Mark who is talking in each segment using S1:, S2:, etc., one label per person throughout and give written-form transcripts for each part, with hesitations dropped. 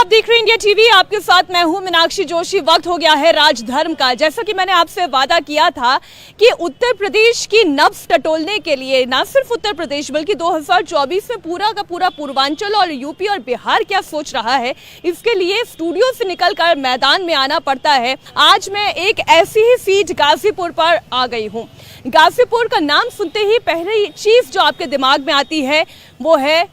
S1: आप देख रहे हैं इंडिया टीवी, आपके साथ मैं हूं मीनाक्षी जोशी। वक्त हो गया है राजधर्म का। जैसा कि मैंने आपसे वादा किया था कि उत्तर प्रदेश की नब्ज टटोलने के लिए ना सिर्फ उत्तर प्रदेश बल्कि 2024 में पूरा का पूरा पूर्वांचल और यूपी और बिहार क्या सोच रहा है, इसके लिए स्टूडियो से निकलकर मैदान में आना पड़ता है। आज मैं एक ऐसी ही सीट गाजीपुर पर आ गई हूँ। गाजीपुर का नाम सुनते ही पहली चीज जो आपके दिमाग में आती है वो है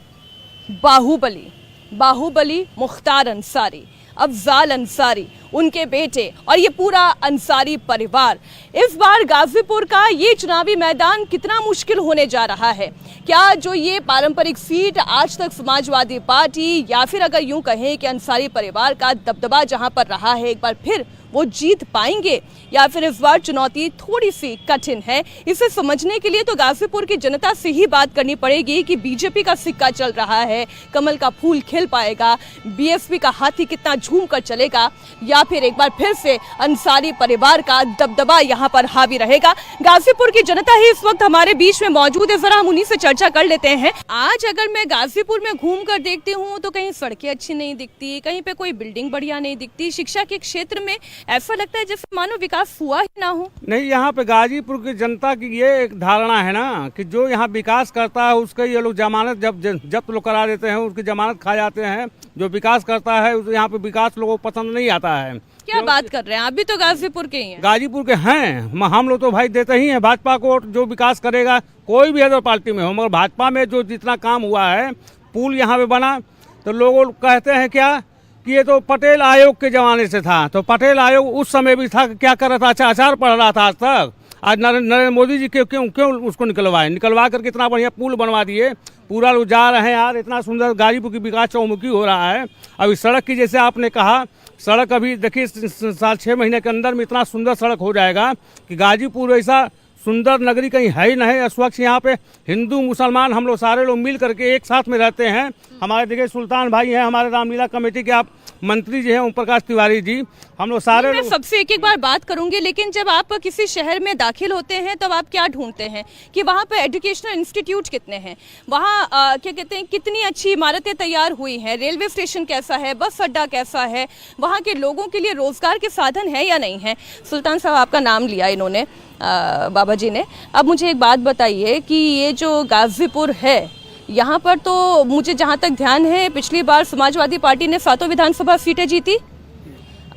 S1: बाहुबली मुख्तार अंसारी, अफजाल अंसारी, उनके बेटे और ये पूरा अंसारी परिवार। इस बार गाजीपुर का ये चुनावी मैदान कितना मुश्किल होने जा रहा है। क्या जो ये पारंपरिक सीट आज तक समाजवादी पार्टी या फिर अगर यूं कहें कि अंसारी परिवार का दबदबा जहां पर रहा है, एक बार फिर वो जीत पाएंगे या फिर इस बार चुनौती थोड़ी सी कठिन है। इसे समझने के लिए तो गाजीपुर की जनता से ही बात करनी पड़ेगी कि बीजेपी का सिक्का चल रहा है, कमल का फूल खिल पाएगा, बीएसपी का हाथी कितना झूम कर चलेगा या फिर एक बार फिर से अंसारी परिवार का दबदबा यहाँ पर हावी रहेगा। गाजीपुर की जनता ही इस वक्त हमारे बीच में मौजूद है, जरा हम उन्हीं से चर्चा कर लेते हैं। आज अगर मैं गाजीपुर में घूम कर देखती हूँ तो कहीं सड़कें अच्छी नहीं दिखती, कहीं पे कोई बिल्डिंग बढ़िया नहीं दिखती, शिक्षा के क्षेत्र में ऐसा लगता है जैसे मानो विकास हुआ ही ना हो।
S2: नहीं, यहाँ पे गाजीपुर की जनता की ये एक धारणा है ना कि जो यहाँ विकास करता है उसके ये लोग जमानत जब्त लोग करा देते हैं, उसकी जमानत खा जाते हैं। जो विकास करता है यहाँ पे विकास लोगों को पसंद नहीं आता है।
S1: क्या बात कर रहे हैं, आप भी तो गाजीपुर के ही हैं।
S2: गाजीपुर के हैं, हम लोग तो भाई देते ही हैं भाजपा को। जो विकास करेगा कोई भी अदर पार्टी में हो, मगर भाजपा में जो जितना काम हुआ है, पुल यहाँ पे बना तो लोग कहते हैं क्या कि ये तो पटेल आयोग के जमाने से था। तो पटेल आयोग उस समय भी था, क्या कर रहा था, अचार पढ़ रहा था। आज तक आज नरेंद्र मोदी जी क्यों उसको निकलवा करके इतना बढ़िया पुल बनवा दिए। पूरा लोग जा रहे हैं यार, इतना सुंदर गाजीपुर की विकास चौमुखी हो रहा है। अभी सड़क की जैसे आपने कहा, सड़क अभी देखिए 6 महीने के अंदर में इतना सुंदर सड़क हो जाएगा कि गाजीपुर ऐसा सुंदर नगरी कहीं है ही नहीं। स्वच्छ यहाँ पे हिंदू मुसलमान हम लोग सारे लोग मिल करके एक साथ में रहते हैं। हमारे देखिए सुल्तान भाई हैं, हमारे रामलीला कमेटी के आप मंत्री जी हैं ओम प्रकाश तिवारी जी, हम लोग सारे
S1: मैं सबसे एक बार बात करूंगी। लेकिन जब आप किसी शहर में दाखिल होते हैं तब आप क्या ढूंढते हैं कि वहाँ पे एजुकेशनल इंस्टीट्यूट कितने हैं, वहाँ क्या कहते हैं कितनी अच्छी इमारतें तैयार हुई हैं, रेलवे स्टेशन कैसा है, बस अड्डा कैसा है, वहाँ के लोगों के लिए रोजगार के साधन है या नहीं है। सुल्तान साहब आपका नाम लिया इन्होंने, बाबा जी ने। अब मुझे एक बात बताइए कि ये जो गाजीपुर है यहाँ पर तो मुझे जहाँ तक ध्यान है पिछली बार समाजवादी पार्टी ने 7 विधानसभा सीटें जीती।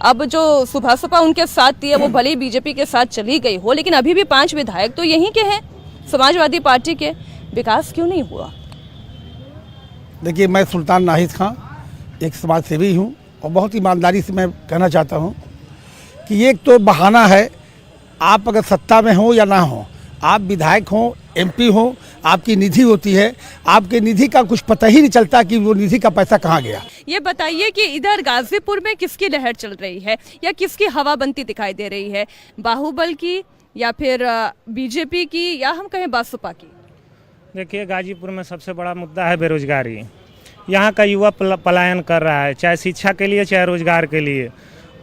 S1: अब जो सुबह सपा उनके साथ थी वो भले ही बीजेपी के साथ चली गई हो, लेकिन अभी भी 5 विधायक तो यहीं के हैं समाजवादी पार्टी के। विकास क्यों नहीं हुआ?
S3: देखिए, मैं सुल्तान नाहिद खां एक समाज सेवी हूँ और बहुत ईमानदारी से मैं कहना चाहता हूँ कि एक तो बहाना है, आप अगर सत्ता में हो या ना हो, आप विधायक हो, एमपी हो, आपकी निधि होती है, आपके निधि का कुछ पता ही नहीं चलता कि वो निधि का पैसा कहाँ गया।
S1: ये बताइए कि इधर गाजीपुर में किसकी लहर चल रही है या किसकी हवा बनती दिखाई दे रही है, बाहुबल की या फिर बीजेपी की या हम कहें बसपा की?
S4: देखिए, गाजीपुर में सबसे बड़ा मुद्दा है बेरोजगारी। यहाँ का युवा पलायन कर रहा है, चाहे शिक्षा के लिए चाहे रोजगार के लिए।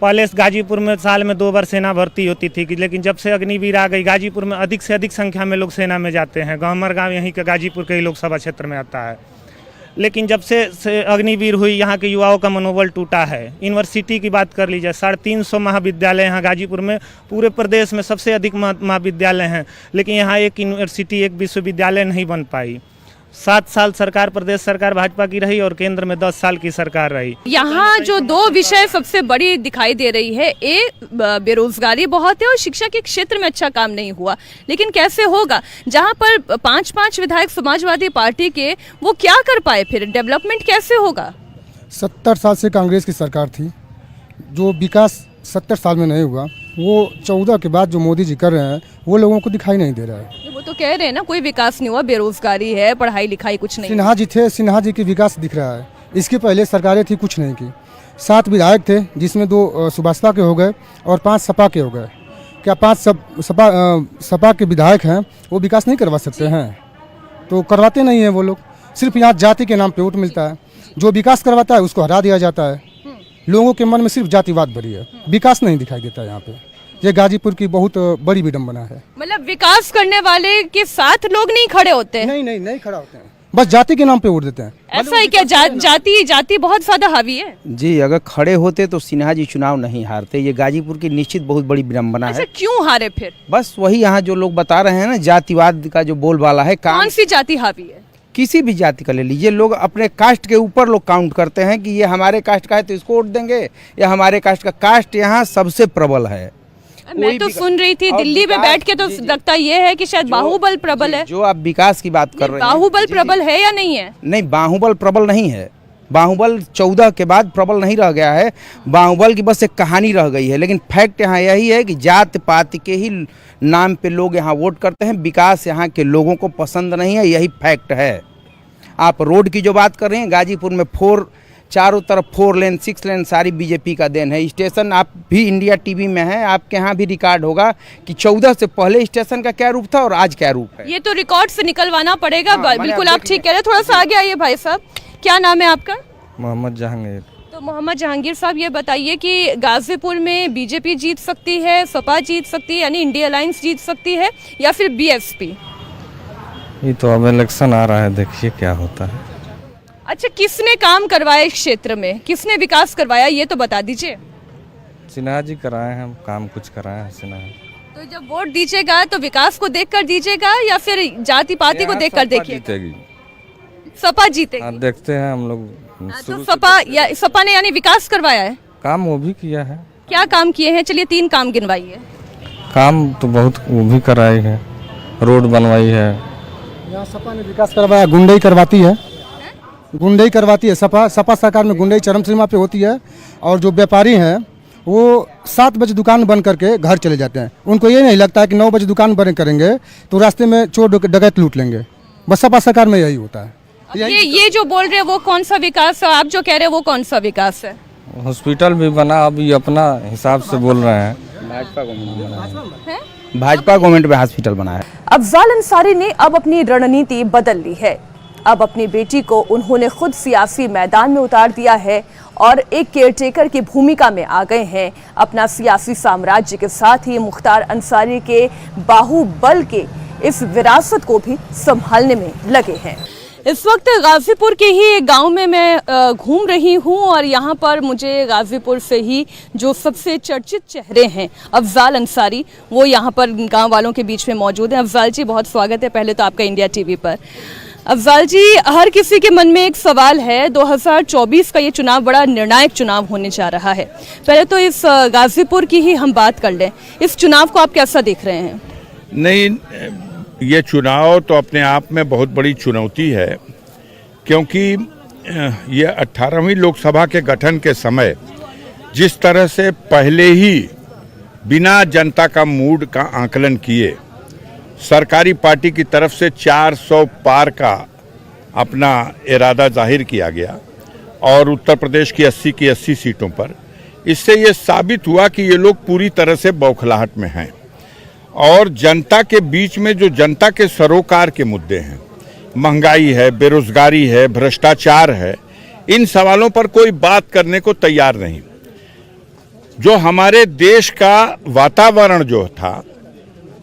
S4: पहले गाजीपुर में साल में 2 बार सेना भर्ती होती थी, लेकिन जब से अग्निवीर आ गई गाजीपुर में अधिक से अधिक संख्या में लोग सेना में जाते हैं। हमारा गाँव यहीं का गाजीपुर के ही लोकसभा क्षेत्र में आता है। लेकिन जब से अग्निवीर हुई, यहाँ के युवाओं का मनोबल टूटा है। यूनिवर्सिटी की बात कर लीजिए, 350 महाविद्यालय यहाँ गाजीपुर में, पूरे प्रदेश में सबसे अधिक महाविद्यालय हैं, लेकिन यहाँ एक यूनिवर्सिटी, एक विश्वविद्यालय नहीं बन पाई। 7 साल सरकार, प्रदेश सरकार भाजपा की रही और केंद्र में 10 साल की सरकार रही।
S1: यहाँ जो 2 विषय सबसे बड़ी दिखाई दे रही है, एक बेरोजगारी बहुत है और शिक्षा के क्षेत्र में अच्छा काम नहीं हुआ। लेकिन कैसे होगा जहाँ पर 5 विधायक समाजवादी पार्टी के, वो क्या कर पाए? फिर डेवलपमेंट कैसे होगा?
S5: 70 साल से कांग्रेस की सरकार थी, जो विकास 70 साल में नहीं हुआ वो 14 के बाद जो मोदी जी कर रहे हैं वो लोगों को दिखाई नहीं दे रहा है।
S1: वो तो कह रहे हैं ना कोई विकास नहीं हुआ, बेरोजगारी है, पढ़ाई लिखाई कुछ नहीं।
S5: सिन्हा जी थे, सिन्हा जी की विकास दिख रहा है। इसके पहले सरकारें थी, कुछ नहीं की। 7 विधायक थे जिसमें 2 सुभाषपा के हो गए और 5 सपा के हो गए। क्या 5 सपा के विधायक हैं वो विकास नहीं करवा सकते हैं? तो करवाते नहीं हैं वो लोग। सिर्फ यहाँ जाति के नाम पे वोट मिलता है, जो विकास करवाता है उसको हरा दिया जाता है। लोगों के मन में सिर्फ जातिवाद भरी है, विकास नहीं दिखाई देता यहाँ पे। ये गाजीपुर की बहुत बड़ी विडंबना है।
S1: मतलब विकास करने वाले के साथ लोग नहीं खड़े होते हैं?
S5: नहीं खड़ा होते हैं। बस जाति के नाम पे वोट देते हैं।
S1: ऐसा है क्या? जाति बहुत ज्यादा हावी है।
S6: जी, अगर खड़े होते तो सिन्हा जी चुनाव नहीं हारते। ये गाजीपुर की निश्चित बहुत बड़ी विडंबना
S1: अच्छा,
S6: है।
S1: क्यों हारे फिर?
S6: बस वही यहाँ जो लोग बता रहे हैं ना, जातिवाद का जो बोलबाला है।
S1: कौन सी जाति हावी है?
S6: किसी भी जाति का ले लीजिए, लोग अपने कास्ट के ऊपर लोग काउंट करते हैं कि ये हमारे कास्ट का है तो इसको वोट देंगे, या हमारे कास्ट का। कास्ट यहाँ सबसे प्रबल है।
S1: मैं तो सुन रही थी दिल्ली में बैठ के, तो लगता ये है कि शायद बाहुबल प्रबल है।
S6: जो आप विकास की बात कर रहे हैं,
S1: बाहुबल प्रबल है या नहीं है?
S6: नहीं, बाहुबल प्रबल नहीं है। बाहुबल 14 के बाद प्रबल नहीं रह गया है। बाहुबल की बस एक कहानी रह गई है। लेकिन फैक्ट यहाँ यही है कि जात पात के ही नाम पे लोग यहाँ वोट करते हैं। विकास यहाँ के लोगों को पसंद नहीं है, यही फैक्ट है। आप रोड की जो बात कर रहे हैं, गाजीपुर में चारों तरफ 4 लेन 6 लेन सारी बीजेपी का देन है। स्टेशन आप भी इंडिया टीवी में है, आपके यहाँ भी रिकॉर्ड होगा कि 14 से पहले स्टेशन का क्या रूप था और आज क्या रूप है।
S1: ये तो रिकॉर्ड से निकलवाना पड़ेगा।
S6: हाँ,
S1: बिल्कुल आप ठीक कह रहे हैं। थोड़ा सा आगे आइए भाई साहब, क्या नाम है आपका?
S7: मोहम्मद जहांगीर।
S1: तो मोहम्मद जहांगीर साहब, ये बताइए कि गाजीपुर में बीजेपी जीत सकती है, सपा जीत सकती है, यानी इंडिया अलायंस जीत सकती है, या फिर बीएसपी?
S7: ये तो अब इलेक्शन आ रहा है, देखिए क्या होता है।
S1: अच्छा, किसने काम करवाया इस क्षेत्र में? किसने विकास करवाया, ये तो बता दीजिए।
S7: सिन्हा जी कराए हैं, हम काम कुछ कराए हैं सिन्हा।
S1: तो जब वोट दीजिएगा तो विकास को देखकर दीजिएगा या फिर जाति पाति को देखकर देखिए?
S7: जीतेगी,
S1: सपा जीतेगी।
S7: हाँ, देखते हैं हम लोग।
S1: तो सपा ने यानी विकास करवाया है?
S7: काम वो भी किया है।
S1: क्या काम किए हैं? चलिए 3 काम गिनवाइए।
S7: काम तो बहुत वो भी कराई है, रोड बनवाई है।
S5: यहाँ सपा ने विकास करवाया, गुंडई करवाती है। गुंडई करवाती है सपा सरकार में गुंडई चरम सीमा पे होती है। और जो व्यापारी हैं वो 7 बजे दुकान बंद करके घर चले जाते हैं। उनको ये नहीं लगता है कि 9 बजे दुकान बंद करेंगे तो रास्ते में चोर डकैत लूट लेंगे। बस सपा सरकार में यही होता है।
S1: ये जो बोल रहे हैं वो कौन सा विकास है? आप जो कह रहे हैं वो कौन सा विकास है?
S7: हॉस्पिटल भी बना, अभी अपना हिसाब से बोल रहे हैं।
S6: भाजपा गवर्नमेंट में हॉस्पिटल बना है।
S1: अफजाल अंसारी ने अब अपनी रणनीति बदल ली है। अब अपनी बेटी को उन्होंने खुद सियासी मैदान में उतार दिया है और एक केयरटेकर की भूमिका में आ गए हैं। अपना सियासी साम्राज्य के साथ ही मुख्तार अंसारी के बाहुबल के इस विरासत को भी संभालने में लगे हैं। इस वक्त गाजीपुर के ही एक गांव में मैं घूम रही हूं और यहां पर मुझे गाजीपुर से ही जो सबसे चर्चित चेहरे हैं अफजाल अंसारी, वो यहां पर गांव वालों के बीच में मौजूद हैं। अफजाल जी, बहुत स्वागत है पहले तो आपका इंडिया टीवी पर। अफजाल जी, हर किसी के मन में एक सवाल है। 2024 का ये चुनाव बड़ा निर्णायक चुनाव होने जा रहा है। पहले तो इस गाजीपुर की ही हम बात कर लें, इस चुनाव को आप कैसा देख रहे हैं?
S8: नहीं, ये चुनाव तो अपने आप में बहुत बड़ी चुनौती है, क्योंकि ये 18वीं लोकसभा के गठन के समय जिस तरह से पहले ही बिना जनता का मूड का आकलन किए सरकारी पार्टी की तरफ से 400 पार का अपना इरादा जाहिर किया गया और उत्तर प्रदेश की 80 की 80 सीटों पर, इससे ये साबित हुआ कि ये लोग पूरी तरह से बौखलाहट में हैं और जनता के बीच में जो जनता के सरोकार के मुद्दे हैं, महंगाई है, बेरोजगारी है, भ्रष्टाचार है, इन सवालों पर कोई बात करने को तैयार नहीं। जो हमारे देश का वातावरण जो था,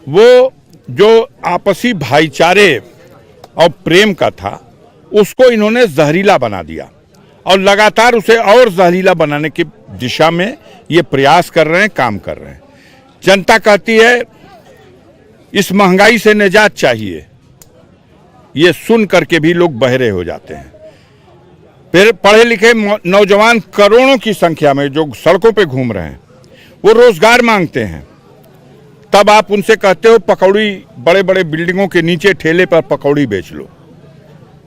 S8: वो जो आपसी भाईचारे और प्रेम का था, उसको इन्होंने जहरीला बना दिया और लगातार उसे और जहरीला बनाने की दिशा में ये प्रयास कर रहे हैं, काम कर रहे हैं। जनता कहती है इस महंगाई से निजात चाहिए, ये सुन करके भी लोग बहरे हो जाते हैं। फिर पढ़े लिखे नौजवान करोड़ों की संख्या में जो सड़कों पे घूम रहे हैं, वो रोजगार मांगते हैं। तब आप उनसे कहते हो पकौड़ी, बड़े बड़े बिल्डिंगों के नीचे ठेले पर पकौड़ी बेच लो।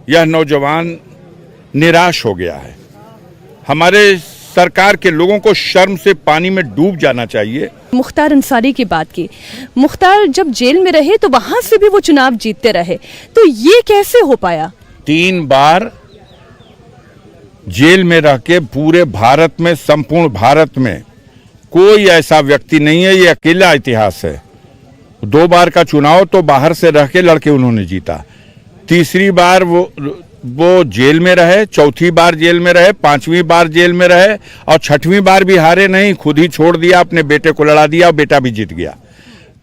S8: यह नौजवान निराश हो गया है। हमारे सरकार के लोगों को शर्म से पानी में डूब जाना चाहिए।
S1: मुख्तार अंसारी की बात की, मुख्तार जब जेल में रहे तो वहां से भी वो चुनाव जीतते रहे, तो ये कैसे हो पाया?
S8: 3 बार जेल में रह के पूरे भारत में, संपूर्ण भारत में कोई ऐसा व्यक्ति नहीं है, ये अकेला इतिहास है। 2 बार का चुनाव तो बाहर से रह के लड़के उन्होंने जीता। तीसरी बार वो जेल में रहे, चौथी बार जेल में रहे, 5वीं बार जेल में रहे और 6वीं बार भी हारे नहीं, खुद ही छोड़ दिया, अपने बेटे को लड़ा दिया और बेटा भी जीत गया।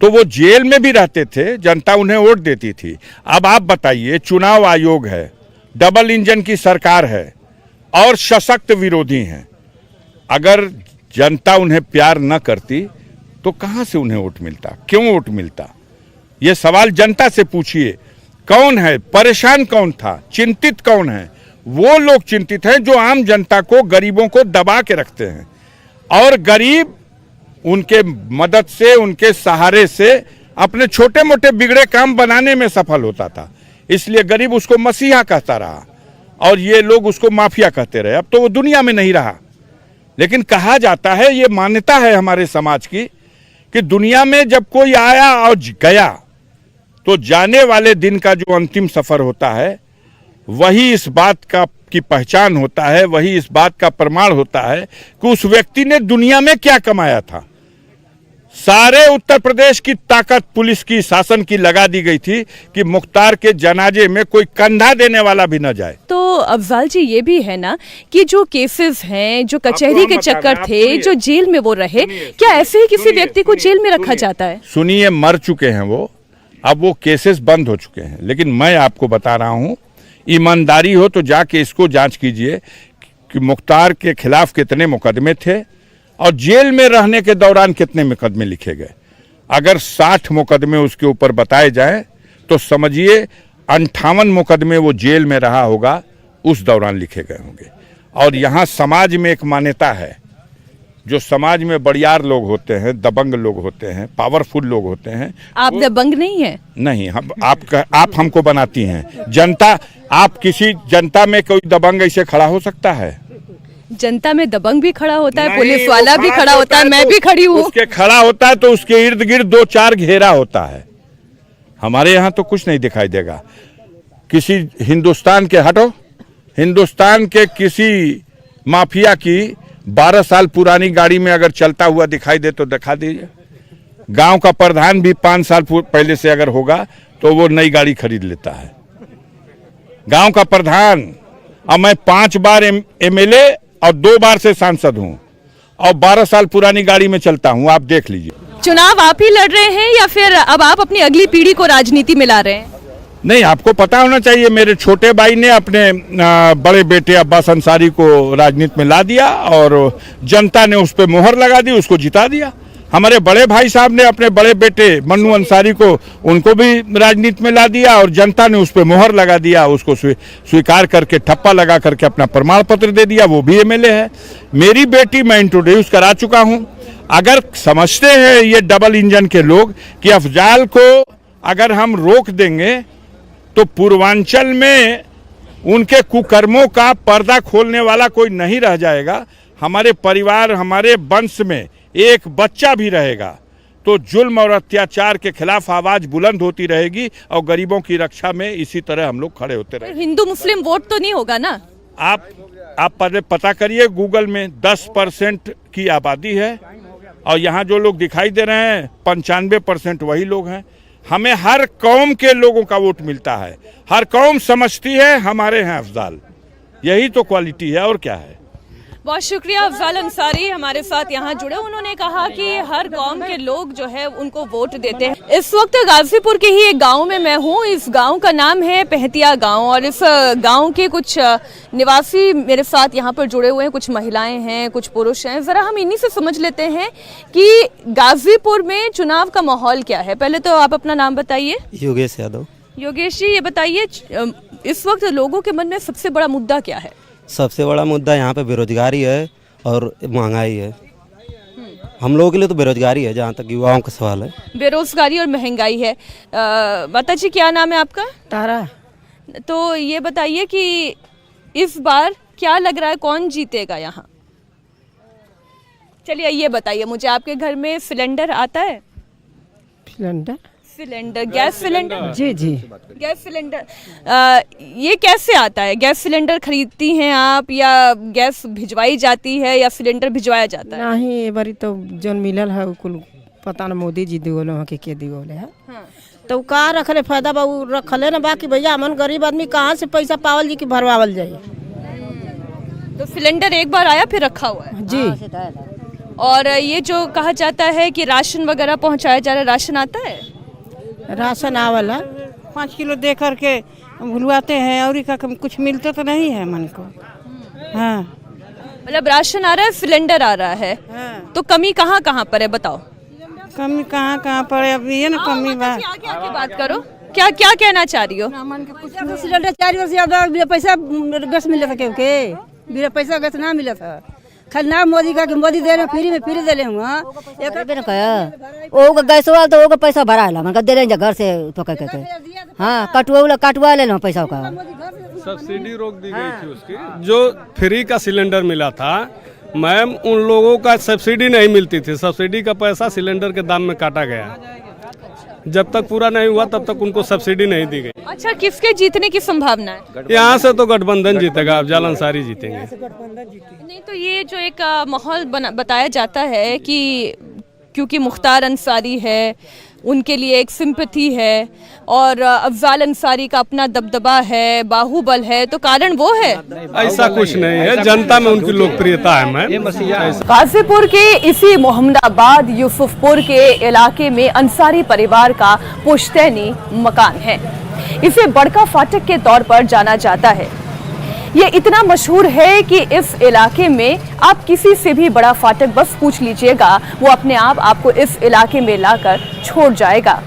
S8: तो वो जेल में भी रहते थे, जनता उन्हें वोट देती थी। अब आप बताइए, चुनाव आयोग है डबल इंजन की सरकार है और सशक्त विरोधी हैं। अगर जनता उन्हें प्यार न करती तो कहां से उन्हें वोट मिलता, क्यों वोट मिलता? ये सवाल जनता से पूछिए। कौन है परेशान, कौन था चिंतित, कौन है? वो लोग चिंतित हैं जो आम जनता को, गरीबों को दबा के रखते हैं, और गरीब उनके मदद से, उनके सहारे से अपने छोटे मोटे बिगड़े काम बनाने में सफल होता था। इसलिए गरीब उसको मसीहा कहता रहा और ये लोग उसको माफिया कहते रहे। अब तो वो दुनिया में नहीं रहा, लेकिन कहा जाता है, ये मान्यता है हमारे समाज की, कि दुनिया में जब कोई आया और गया तो जाने वाले दिन का जो अंतिम सफर होता है वही इस बात का की पहचान होता है, वही इस बात का प्रमाण होता है कि उस व्यक्ति ने दुनिया में क्या कमाया था। सारे उत्तर प्रदेश की ताकत पुलिस की, शासन की लगा दी गई थी कि मुख्तार के जनाजे में कोई कंधा देने वाला भी न जाए।
S1: तो अफजाल जी, ये भी है ना कि जो केसेस हैं, जो कचहरी के चक्कर थे, जो जेल में वो रहे, क्या ऐसे ही किसी व्यक्ति को जेल में रखा जाता है?
S8: सुनिए, मर चुके हैं वो, अब वो केसेस बंद हो चुके हैं। लेकिन मैं आपको बता रहा हूं, ईमानदारी हो तो जाके इसको जांच कीजिए कि मुख्तार के खिलाफ कितने मुकदमे थे और जेल में रहने के दौरान कितने मुकदमे लिखे गए। अगर 60 मुकदमे उसके ऊपर बताए जाएं तो समझिए 58 मुकदमे वो जेल में रहा होगा, उस दौरान लिखे गए होंगे। और यहाँ समाज में एक मान्यता है, जो समाज में बड़ियार लोग होते हैं, दबंग लोग होते हैं, पावरफुल लोग होते हैं।
S1: आप दबंग नहीं है?
S8: नहीं, हम आप हमको बनाती हैं जनता। आप किसी जनता में कोई दबंग ऐसे खड़ा हो सकता है?
S1: जनता में दबंग भी खड़ा होता है, पुलिस वाला भी खड़ा होता है, मैं भी खड़ी हूँ।
S8: उसके खड़ा होता है तो उसके इर्द गिर्द 2-4 घेरा होता है। हमारे यहाँ तो कुछ नहीं दिखाई देगा। किसी हिंदुस्तान के, हटो, हिंदुस्तान के किसी माफिया की 12 साल पुरानी गाड़ी में अगर चलता हुआ दिखाई दे तो दिखा दीजिए। गांव का प्रधान भी 5 साल पहले से अगर होगा तो वो नई गाड़ी खरीद लेता है। गांव का प्रधान, अब मैं 5 बार एमएलए और 2 बार से सांसद हूं और 12 साल पुरानी गाड़ी में चलता हूं, आप देख लीजिए।
S1: चुनाव आप ही लड़ रहे हैं या फिर अब आप अपनी अगली पीढ़ी को राजनीति में ला रहे हैं?
S8: नहीं, आपको पता होना चाहिए, मेरे छोटे भाई ने अपने बड़े बेटे अब्बास अंसारी को राजनीति में ला दिया और जनता ने उस पर मोहर लगा दी, उसको जिता दिया। हमारे बड़े भाई साहब ने अपने बड़े बेटे मन्नू अंसारी को, उनको भी राजनीति में ला दिया और जनता ने उस पर मोहर लगा दिया, उसको स्वीकार करके ठप्पा लगा करके अपना प्रमाण पत्र दे दिया, वो भी एमएलए है। मेरी बेटी मैं इंट्रोड्यूस करा चुका हूं। अगर समझते हैं ये डबल इंजन के लोग कि अफजाल को अगर हम रोक देंगे तो पूर्वांचल में उनके कुकर्मों का पर्दा खोलने वाला कोई नहीं रह जाएगा, हमारे परिवार, हमारे वंश में एक बच्चा भी रहेगा तो जुल्म और अत्याचार के खिलाफ आवाज बुलंद होती रहेगी और गरीबों की रक्षा में इसी तरह हम लोग खड़े होते रहेंगे।
S1: हिंदू मुस्लिम वोट तो नहीं होगा ना?
S8: आप पहले पता करिए गूगल में, 10% की आबादी है और यहाँ जो लोग दिखाई दे रहे हैं 95% वही लोग हैं। हमें हर कौम के लोगों का वोट मिलता है, हर कौम समझती है हमारे हैं अफजाल, यही तो क्वालिटी है और क्या है।
S1: बहुत शुक्रिया अफजाल अंसारी हमारे साथ यहाँ जुड़े। उन्होंने कहा कि हर कौम के लोग जो है उनको वोट देते हैं। इस वक्त गाजीपुर के ही एक गांव में मैं हूँ। इस गांव का नाम है पहतिया गांव और इस गांव के कुछ निवासी मेरे साथ यहाँ पर जुड़े हुए हैं। कुछ महिलाएं हैं, कुछ पुरुष हैं। जरा हम इन्हीं से समझ लेते हैं कि गाजीपुर में चुनाव का माहौल क्या है। पहले तो आप अपना नाम बताइए।
S9: योगेश यादव।
S1: योगेश जी, ये बताइए इस वक्त लोगों के मन में सबसे बड़ा मुद्दा क्या है?
S9: सबसे बड़ा मुद्दा यहाँ पे बेरोजगारी है और महंगाई है। हम लोगों के लिए तो बेरोजगारी है, जहाँ तक युवाओं का सवाल है।
S1: बेरोजगारी और महंगाई है। माता जी, क्या नाम है आपका?
S10: तारा।
S1: तो ये बताइए कि इस बार क्या लग रहा है, कौन जीतेगा यहाँ? चलिए ये बताइए मुझे, आपके घर में सिलेंडर आता है? Cylinder, gas cylinder?
S10: जी जी,
S1: गैस सिलेंडर। ये कैसे आता है? गैस सिलेंडर खरीदती हैं आप या गैस भिजवाई जाती है या सिलेंडर भिजवाया जाता है?
S10: नहीं, ये बारी तो जौन मिलल है कुल पता न मोदी जी दिगोले वहाँ के दिगोले है।
S1: हाँ।
S10: तो का रखले फायदा बा, रखले ना बाकी भैया हमन गरीब आदमी कहाँ से पैसा पावल जी की भरवावल जाए।
S1: तो सिलेंडर एक बार आया फिर रखा हुआ है?
S10: जी।
S1: और ये जो कहा जाता है कि राशन वगैरह पहुँचाया जा रहा है, राशन आता है?
S10: राशन आवला 5 किलो दे करके भुलवाते हैं और का कुछ मिलते तो नहीं है मन को। हाँ
S1: मतलब राशन आ रहा है, सिलेंडर आ रहा है, तो कमी कहाँ कहाँ पर है बताओ।
S10: कमी कहाँ कहाँ पर है, अब ये ना कमी बात।
S1: आगे बात करो, क्या क्या कहना चाह रही हो।
S10: सिलेंडर 4 वर्ष ज्यादा बिना पैसा गैस मिले था के बिना पैसा गैस ना मिला था। खाली नाम मोदी का कि मोदी दे रहे फ्री में फ्री दे रहे हुआ
S11: गैस वाला तो ओका पैसा भरा है मन दे रहे घर से तो कह के हाँ कटवा ले लो पैसा का।
S2: सब्सिडी रोक दी गई थी उसकी, जो फ्री का सिलेंडर मिला था मैम, उन लोगों का सब्सिडी नहीं मिलती थी। सब्सिडी का पैसा सिलेंडर के दाम में काटा गया। जब तक पूरा नहीं हुआ तब तक उनको सब्सिडी नहीं दी गई।
S1: अच्छा, किसके जीतने की संभावना है।
S2: यहाँ से तो गठबंधन जीतेगा, अफजाल अंसारी जीतेंगे।
S1: नहीं तो ये जो एक माहौल बताया जाता है कि क्योंकि मुख्तार अंसारी है, उनके लिए एक सिंपैथी है और अफजाल अंसारी का अपना दबदबा है, बाहुबल है, तो कारण वो है।
S2: ऐसा कुछ नहीं है, जनता में उनकी लोकप्रियता है मैम।
S1: गाजीपुर के इसी मोहम्मदाबाद यूसुफपुर के इलाके में अंसारी परिवार का पुश्तैनी मकान है। इसे बड़का फाटक के तौर पर जाना जाता है। ये इतना मशहूर है कि इस इलाके में आप किसी से भी बड़ा फाटक बस पूछ लीजिएगा, वो अपने आप आपको इस इलाके में लाकर छोड़ जाएगा।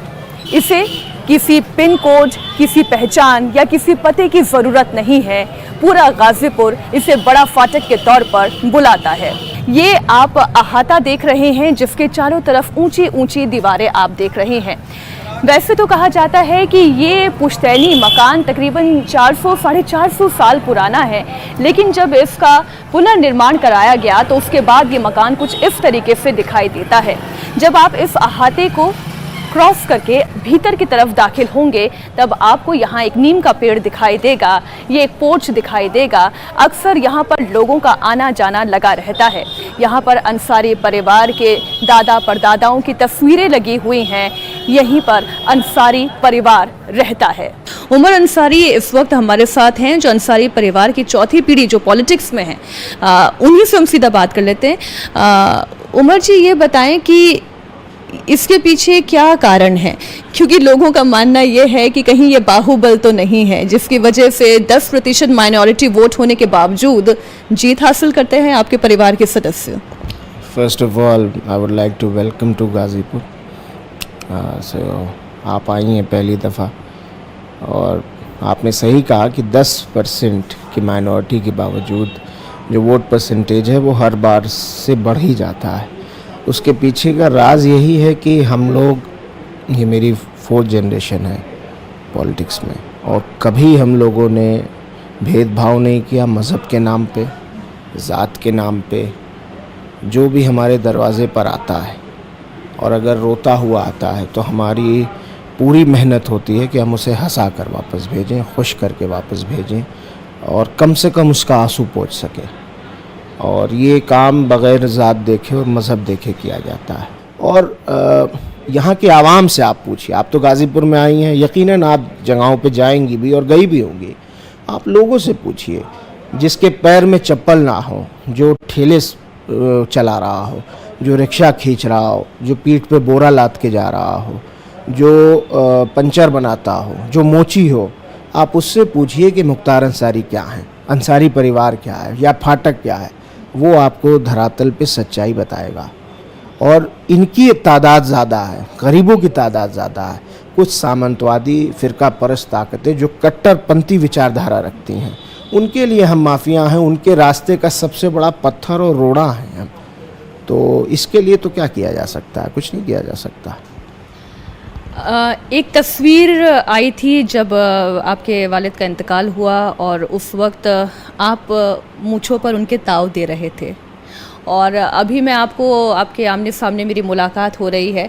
S1: इसे किसी पिन कोड, किसी पहचान या किसी पते की ज़रूरत नहीं है। पूरा गाजीपुर इसे बड़ा फाटक के तौर पर बुलाता है। ये आप अहाता देख रहे हैं, जिसके चारों तरफ ऊंची ऊंची दीवारें आप देख रहे हैं। वैसे तो कहा जाता है कि ये पुश्तैनी मकान तकरीबन 400-450 साल पुराना है, लेकिन जब इसका पुनर्निर्माण कराया गया तो उसके बाद ये मकान कुछ इस तरीके से दिखाई देता है। जब आप इस अहाते को क्रॉस करके भीतर की तरफ दाखिल होंगे तब आपको यहाँ एक नीम का पेड़ दिखाई देगा, ये एक पोर्च दिखाई देगा। अक्सर यहाँ पर लोगों का आना जाना लगा रहता है। यहाँ पर अंसारी परिवार के दादा परदादाओं की तस्वीरें लगी हुई हैं। यहीं पर अंसारी परिवार रहता है। उमर अंसारी इस वक्त हमारे साथ हैं, जो अंसारी परिवार की चौथी पीढ़ी जो पॉलिटिक्स में है। उन्हीं से हम सीधा बात कर लेते हैं। उमर जी, ये बताएं कि इसके पीछे क्या कारण है, क्योंकि लोगों का मानना यह है कि कहीं ये बाहुबल तो नहीं है जिसकी वजह से 10% माइनॉरिटी वोट होने के बावजूद जीत हासिल करते हैं आपके परिवार के सदस्य।
S12: First of all I would like to welcome to Ghazipur. So आप आई हैं पहली दफ़ा और आपने सही कहा कि 10% की माइनॉरिटी के बावजूद जो वोट परसेंटेज है वो हर बार से बढ़ ही जाता है। उसके पीछे का राज यही है कि हम लोग, ये मेरी 4th जनरेशन है पॉलिटिक्स में, और कभी हम लोगों ने भेदभाव नहीं किया मज़हब के नाम पे, ज़ात के नाम पे। जो भी हमारे दरवाज़े पर आता है और अगर रोता हुआ आता है तो हमारी पूरी मेहनत होती है कि हम उसे हंसा कर वापस भेजें, खुश करके वापस भेजें और कम से कम उसका आंसू पोंछ सकें। और ये काम बग़ैर ज़ात देखे और मज़हब देखे किया जाता है। और यहाँ के आवाम से आप पूछिए, आप तो गाज़ीपुर में आई हैं, यकीनन आप जगहों पे जाएंगी भी और गई भी होंगी। आप लोगों से पूछिए जिसके पैर में चप्पल ना हो, जो ठेले चला रहा हो, जो रिक्शा खींच रहा हो, जो पीठ पे बोरा लाद के जा रहा हो, जो पंचर बनाता हो, जो मोची हो, आप उससे पूछिए कि मुख्तार अंसारी क्या है, अंसारी परिवार क्या है या फाटक क्या है। वो आपको धरातल पे सच्चाई बताएगा। और इनकी तादाद ज़्यादा है, गरीबों की तादाद ज़्यादा है। कुछ सामंतवादी फ़िरका परस्त ताकतें जो कट्टरपंथी विचारधारा रखती हैं, उनके लिए हम माफिया हैं, उनके रास्ते का सबसे बड़ा पत्थर और रोड़ा हैं हम। तो इसके लिए तो क्या किया जा सकता है? कुछ नहीं किया जा सकता।
S1: एक तस्वीर आई थी जब आपके वालिद का इंतकाल हुआ और उस वक्त आप मूँछों पर उनके ताव दे रहे थे, और अभी मैं आपको आपके आमने सामने मेरी मुलाकात हो रही है,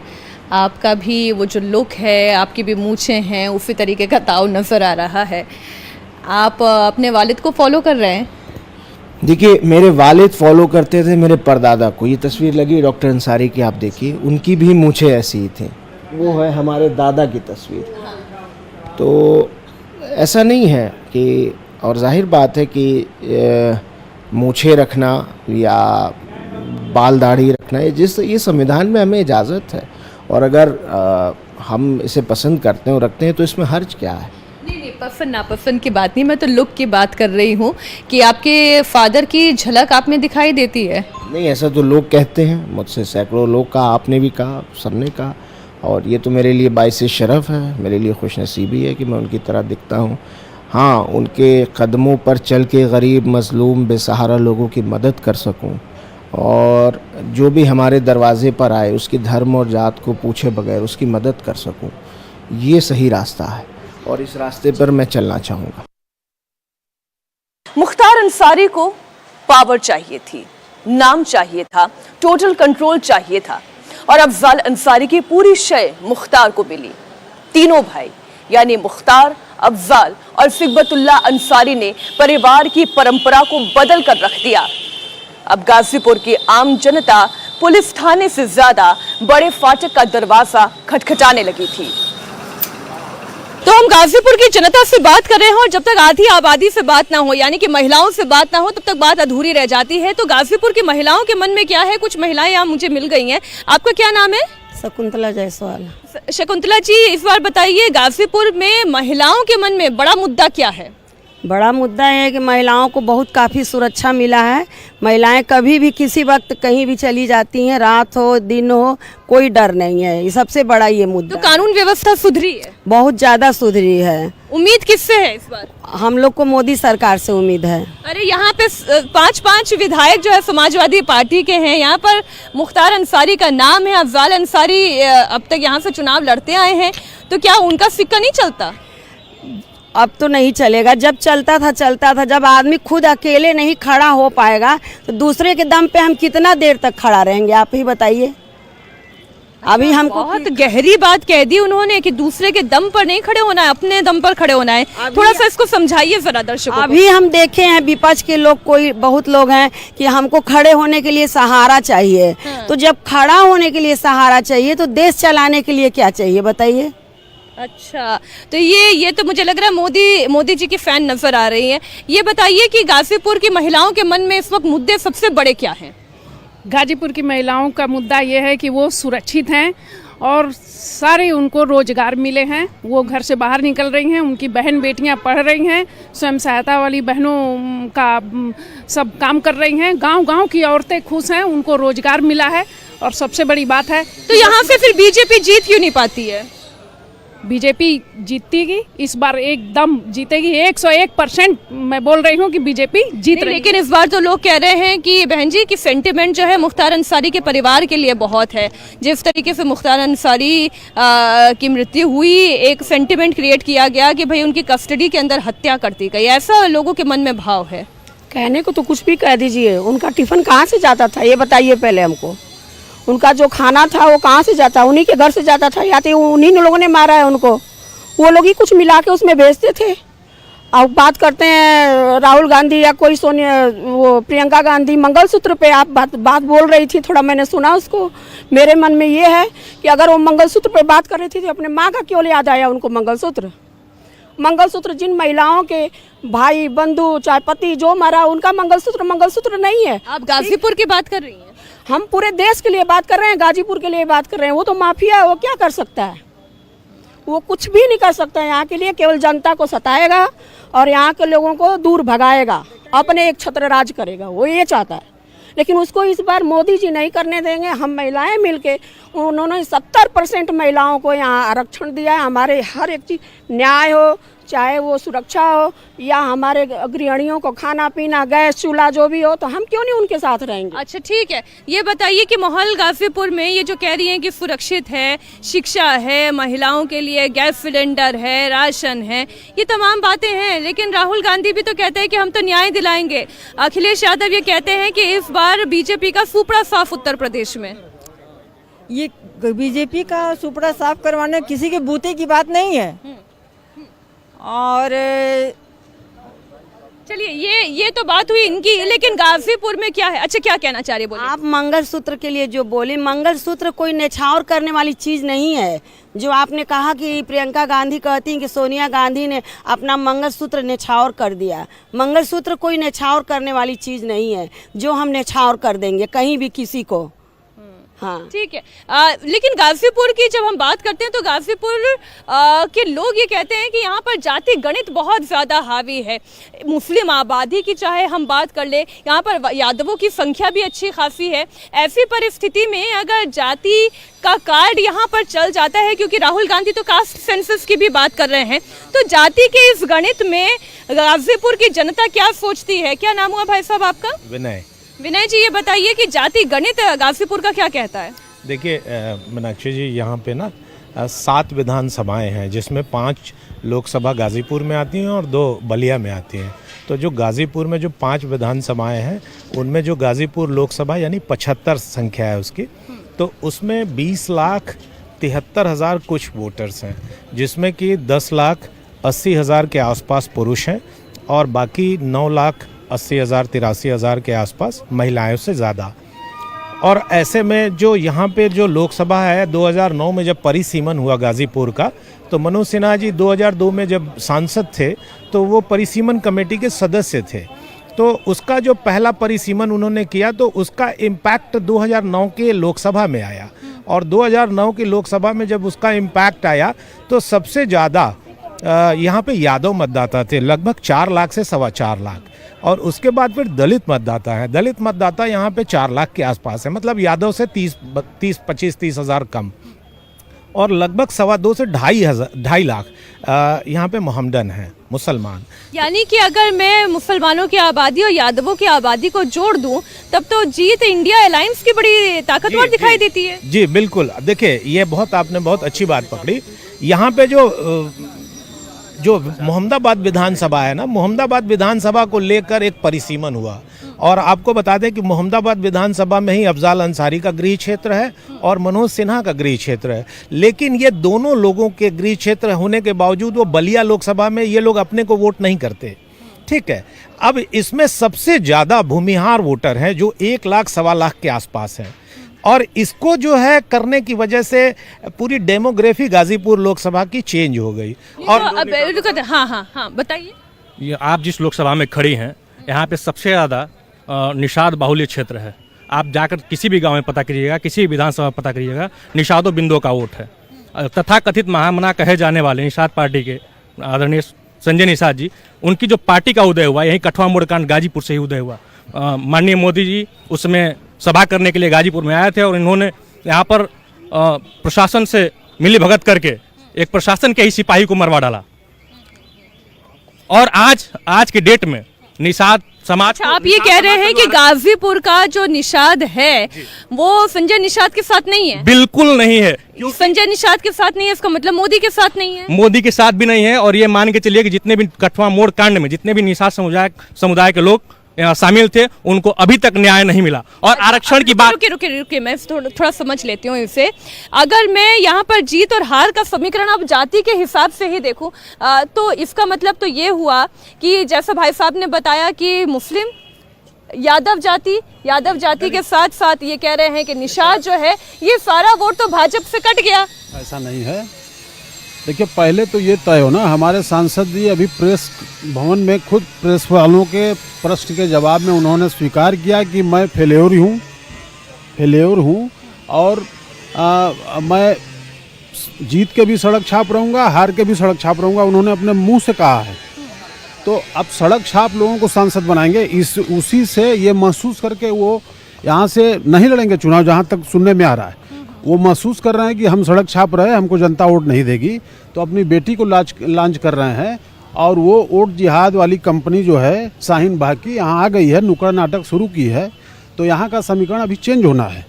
S1: आपका भी वो जो लुक है, आपकी भी मूँछें हैं, उसी तरीके का ताव नज़र आ रहा है। आप अपने वालिद को फॉलो कर रहे हैं?
S12: देखिए, मेरे वालिद फॉलो करते थे मेरे परदादा को। ये तस्वीर लगी डॉक्टर अंसारी की, आप देखिए, उनकी भी मूँछें ऐसी ही थी। वो है हमारे दादा की तस्वीर। तो ऐसा नहीं है कि, और जाहिर बात है कि मूछें रखना या बाल दाढ़ी रखना, ये संविधान में हमें इजाज़त है, और अगर हम इसे पसंद करते हैं और रखते हैं तो इसमें हर्ज क्या है?
S1: नहीं, पसंद नापसंद की बात नहीं, मैं तो लुक की बात कर रही हूँ कि आपके फादर की झलक आप में दिखाई देती है।
S12: नहीं, ऐसा तो लोग कहते हैं, मुझसे सैकड़ों लोग कहा, आपने भी कहा, सबने कहा, और ये तो मेरे लिए बाइस शरफ़ है, मेरे लिए खुशनसीबी है कि मैं उनकी तरह दिखता हूँ। हाँ, उनके कदमों पर चल के गरीब, मज़लूम, बेसहारा लोगों की मदद कर सकूँ, और जो भी हमारे दरवाज़े पर आए उसकी धर्म और जात को पूछे बगैर उसकी मदद कर सकूँ, ये सही रास्ता है और इस रास्ते पर मैं चलना चाहूँगा।
S1: मुख्तार अंसारी को पावर चाहिए थी, नाम चाहिए था, टोटल कंट्रोल चाहिए था, और अफजाल अंसारी की पूरी शय मुख्तार को मिली। तीनों भाई यानी मुख्तार, अफजाल और फिकबतुल्ला अंसारी ने परिवार की परंपरा को बदल कर रख दिया। अब गाजीपुर की आम जनता पुलिस थाने से ज्यादा बड़े फाटक का दरवाजा खटखटाने लगी थी। तो हम गाजीपुर की जनता से बात कर रहे हैं, और जब तक आधी आबादी से बात ना हो, यानी कि महिलाओं से बात ना हो, तब तक बात अधूरी रह जाती है। तो गाजीपुर की महिलाओं के मन में क्या है, कुछ महिलाएं यहाँ मुझे मिल गई हैं। आपका क्या नाम है?
S10: शकुंतला जायसवाल।
S1: शकुंतला जी, इस बार बताइए, गाजीपुर में महिलाओं के मन में बड़ा मुद्दा क्या है?
S10: बड़ा मुद्दा है कि महिलाओं को बहुत काफ़ी सुरक्षा मिला है। महिलाएं कभी भी किसी वक्त कहीं भी चली जाती हैं, रात हो दिन हो, कोई डर नहीं है। ये सबसे बड़ा ये मुद्दा।
S1: तो कानून व्यवस्था सुधरी है?
S10: बहुत ज़्यादा सुधरी है।
S1: उम्मीद किससे है इस बार?
S10: हम लोग को मोदी सरकार से उम्मीद है।
S1: अरे यहाँ पे 5 विधायक जो है समाजवादी पार्टी के हैं। यहाँ पर मुख्तार अंसारी का नाम है, अफजाल अंसारी अब तक यहाँ से चुनाव लड़ते आए हैं, तो क्या उनका सिक्का नहीं चलता?
S10: अब तो नहीं चलेगा। जब चलता था, जब आदमी खुद अकेले नहीं खड़ा हो पाएगा तो दूसरे के दम पे हम कितना देर तक खड़ा रहेंगे, आप ही बताइए। अभी हमको
S1: बहुत गहरी बात कह दी उन्होंने कि दूसरे के दम पर नहीं खड़े होना है, अपने दम पर खड़े होना है। थोड़ा सा इसको समझाइए जरा दर्शकों को।
S10: अभी हम देखे हैं विपक्ष के लोग, कोई बहुत लोग हैं कि हमको खड़े होने के लिए सहारा चाहिए। तो जब खड़ा होने के लिए सहारा चाहिए तो देश चलाने के लिए क्या चाहिए, बताइए।
S1: अच्छा, तो ये तो मुझे लग रहा है मोदी जी की फैन नजर आ रही हैं। ये बताइए कि गाजीपुर की महिलाओं के मन में इस वक्त मुद्दे सबसे बड़े क्या हैं?
S13: गाजीपुर की महिलाओं का मुद्दा ये है कि वो सुरक्षित हैं और सारे उनको रोजगार मिले हैं। वो घर से बाहर निकल रही हैं, उनकी बहन बेटियां पढ़ रही हैं, स्वयं सहायता वाली बहनों का सब काम कर रही हैं। गांव-गांव की औरतें खुश हैं, उनको रोजगार मिला है और सबसे बड़ी बात है।
S1: तो यहाँ से फिर बीजेपी जीत क्यों नहीं पाती है?
S13: बीजेपी जीतेगी, इस बार एकदम जीतेगी। 101% मैं बोल रही हूँ कि बीजेपी जीत रही।
S1: लेकिन इस बार तो लोग कह रहे हैं कि बहन जी की सेंटिमेंट जो है मुख्तार अंसारी के परिवार के लिए बहुत है। जिस तरीके से मुख्तार अंसारी की मृत्यु हुई, एक सेंटिमेंट क्रिएट किया गया कि भाई उनकी कस्टडी के अंदर हत्या कर दी गई, ऐसा लोगों के मन में भाव है।
S10: कहने को तो कुछ भी कह दीजिए, उनका टिफिन कहाँ से जाता था ये बताइए पहले हमको। उनका जो खाना था वो कहाँ से जाता, उन्हीं के घर से जाता था या तो उन्हीं लोगों ने मारा है उनको? वो लोग ही कुछ मिला के उसमें भेजते थे। अब बात करते हैं राहुल गांधी या कोई वो प्रियंका गांधी, मंगलसूत्र पे आप बात बोल रही थी, थोड़ा मैंने सुना उसको। मेरे मन में ये है कि अगर वो मंगलसूत्र पे बात कर रही थी तो अपने माँ का क्यों याद आया उनको मंगलसूत्र जिन महिलाओं के भाई बंधु चाहे पति जो मरा, उनका मंगलसूत्र नहीं है।
S1: आप गाजीपुर की बात कर रही हैं?
S10: हम पूरे देश के लिए बात कर रहे हैं, गाजीपुर के लिए बात कर रहे हैं। वो तो माफिया है, वो क्या कर सकता है? वो कुछ भी नहीं कर सकता है यहाँ के लिए, केवल जनता को सताएगा और यहाँ के लोगों को दूर भगाएगा, अपने एक छत्र राज करेगा, वो ये चाहता है। लेकिन उसको इस बार मोदी जी नहीं करने देंगे। हम महिलाएं मिलके, उन्होंने 70% महिलाओं को यहाँ आरक्षण दिया है। हमारे हर एक चीज़, न्याय हो, चाहे वो सुरक्षा हो या हमारे गृहिणियों को खाना पीना, गैस चूल्हा जो भी हो, तो हम क्यों नहीं उनके साथ रहेंगे?
S1: अच्छा ठीक है, ये बताइए कि माहौल गाजीपुर में ये जो कह रही हैं कि सुरक्षित है, शिक्षा है, महिलाओं के लिए गैस सिलेंडर है, राशन है, ये तमाम बातें हैं, लेकिन राहुल गांधी भी तो कहते हैं कि हम तो न्याय दिलाएंगे। अखिलेश यादव ये कहते हैं कि इस बार बीजेपी का सुपड़ा साफ उत्तर प्रदेश में।
S10: ये बीजेपी का सुपड़ा साफ करवाने किसी के बूते की बात नहीं है। और
S1: चलिए ये तो बात हुई इनकी, लेकिन गाजीपुर में क्या है? अच्छा, क्या कहना चाह रहे बोलिए।
S10: आप मंगलसूत्र के लिए जो बोले, मंगलसूत्र कोई न्यौछावर करने वाली चीज़ नहीं है। जो आपने कहा कि प्रियंका गांधी कहती हैं कि सोनिया गांधी ने अपना मंगलसूत्र न्यौछावर कर दिया, मंगलसूत्र कोई न्यौछावर करने वाली चीज़ नहीं है जो हम न्यौछावर कर देंगे कहीं भी किसी को। हाँ
S1: ठीक है। लेकिन गाजीपुर की जब हम बात करते हैं तो गाजीपुर के लोग ये कहते हैं कि यहाँ पर जाति गणित बहुत ज़्यादा हावी है। मुस्लिम आबादी की चाहे हम बात कर ले, यहाँ पर यादवों की संख्या भी अच्छी खासी है। ऐसी परिस्थिति में अगर जाति का कार्ड यहाँ पर चल जाता है, क्योंकि राहुल गांधी तो कास्ट सेंसस की भी बात कर रहे हैं, तो जाति के इस गणित में गाजीपुर की जनता क्या सोचती है? क्या नाम हुआ भाई साहब आपका?
S14: विनय।
S1: विनय जी, ये बताइए कि जाति गणित गाजीपुर का क्या कहता है?
S14: देखिए मीनाक्षी जी, यहाँ पे ना 7 विधानसभाएं हैं, जिसमें 5 लोकसभा गाजीपुर में आती हैं और 2 बलिया में आती हैं। तो जो गाजीपुर में जो 5 विधानसभाएं हैं, उनमें जो गाजीपुर लोकसभा यानी 75 संख्या है उसकी, तो उसमें 20,73,000 कुछ वोटर्स हैं, जिसमें कि 10,80,000 के आसपास पुरुष हैं और बाकी 9,80,000-83,000 के आसपास महिलाओं से ज़्यादा। और ऐसे में जो यहाँ पे जो लोकसभा है, 2009 में जब परिसीमन हुआ गाजीपुर का, तो मनोज सिन्हा जी 2002 में जब सांसद थे तो वो परिसीमन कमेटी के सदस्य थे। तो उसका जो पहला परिसीमन उन्होंने किया तो उसका इम्पैक्ट 2009 के लोकसभा में आया, और 2009 की लोकसभा में जब उसका इम्पैक्ट आया तो सबसे ज़्यादा यहाँ पे यादव मतदाता थे, लगभग 4 लाख से 4.25 लाख। और उसके बाद फिर दलित मतदाता हैं। दलित मतदाता यहाँ पे 4 लाख के आसपास है, मतलब यादव से 25-30 हज़ार कम। और लगभग 2.25 से 2.5 लाख यहाँ पे मोहम्मदन हैं, मुसलमान।
S1: यानी कि अगर मैं मुसलमानों की आबादी और यादवों की आबादी को जोड़ दूं, तब तो जीत इंडिया अलायंस की बड़ी ताकतवर दिखाई देती है।
S14: जी बिल्कुल। देखिए, ये आपने बहुत अच्छी बात पकड़ी। यहाँ पे जो मोहम्मदाबाद विधानसभा है ना, मोहम्मदाबाद विधानसभा को लेकर एक परिसीमन हुआ, और आपको बता दें कि मोहम्मदाबाद विधानसभा में ही अफजाल अंसारी का गृह क्षेत्र है और मनोज सिन्हा का गृह क्षेत्र है। लेकिन ये दोनों लोगों के गृह क्षेत्र होने के बावजूद वो बलिया लोकसभा में ये लोग अपने को वोट नहीं करते। ठीक है, अब इसमें सबसे ज़्यादा भूमिहार वोटर हैं जो 1,00,000-1.25 लाख के आसपास हैं, और इसको जो है करने की वजह से पूरी डेमोग्राफी गाजीपुर लोकसभा की चेंज हो गई। और
S1: हाँ बताइए।
S15: ये आप जिस लोकसभा में खड़ी हैं, यहाँ पे सबसे ज़्यादा निषाद बाहुल्य क्षेत्र है। आप जाकर किसी भी गांव में पता करिएगा, किसी भी विधानसभा में पता करिएगा, निषादों बिंदुओं का वोट है। तथाकथित महामना कहे जाने वाले निषाद पार्टी के आदरणीय संजय निषाद जी, उनकी जो पार्टी का उदय हुआ यहीं कठुआ मोड़कांड गाजीपुर से ही उदय हुआ। माननीय मोदी जी उसमें सभा करने के लिए गाजीपुर में आए थे, और इन्होंने यहाँ पर प्रशासन से मिली भगत करके एक प्रशासन के ही सिपाही को मरवा डाला। और आज के डेट में निषाद समाज,
S1: आप ये कह रहे हैं कि गाजीपुर का जो निषाद है वो संजय निषाद के साथ नहीं है?
S15: बिल्कुल नहीं है।
S1: संजय निषाद के साथ नहीं है, इसका मतलब मोदी के साथ नहीं है?
S15: मोदी के साथ भी नहीं है। और ये मान के चलिए कि जितने भी कठुआ मोड़ कांड में जितने भी निषाद समुदाय के लोग शामिल थे, उनको अभी तक न्याय नहीं मिला। और आरक्षण की बात,
S1: रुके मैं थोड़ा समझ लेती हूँ इसे। अगर मैं यहाँ पर जीत और हार का समीकरण अब जाति के हिसाब से ही देखूं, तो इसका मतलब तो ये हुआ कि जैसा भाई साहब ने बताया कि मुस्लिम यादव जाति के साथ साथ ये कह रहे हैं कि निषाद जो है ये सारा वोट तो भाजपा से कट गया।
S16: ऐसा नहीं है। देखिए, पहले तो ये तय हो ना, हमारे सांसद जी अभी प्रेस भवन में खुद प्रेस वालों के प्रश्न के जवाब में उन्होंने स्वीकार किया कि मैं फेल्योर हूँ और मैं जीत के भी सड़क छाप रहूँगा, हार के भी सड़क छाप रहूँगा, उन्होंने अपने मुंह से कहा है। तो अब सड़क छाप लोगों को सांसद बनाएंगे, उसी से ये महसूस करके वो यहाँ से नहीं लड़ेंगे चुनाव। जहाँ तक सुनने में आ रहा है, वो महसूस कर रहे हैं कि हम सड़क छाप रहे हैं, हमको जनता वोट नहीं देगी, तो अपनी बेटी को लॉन्च कर रहे हैं। और वो वोट जिहाद वाली कंपनी जो है शाहीन बाग की यहाँ आ गई है, नुक्कड़ नाटक शुरू की है। तो यहाँ का समीकरण अभी चेंज होना है।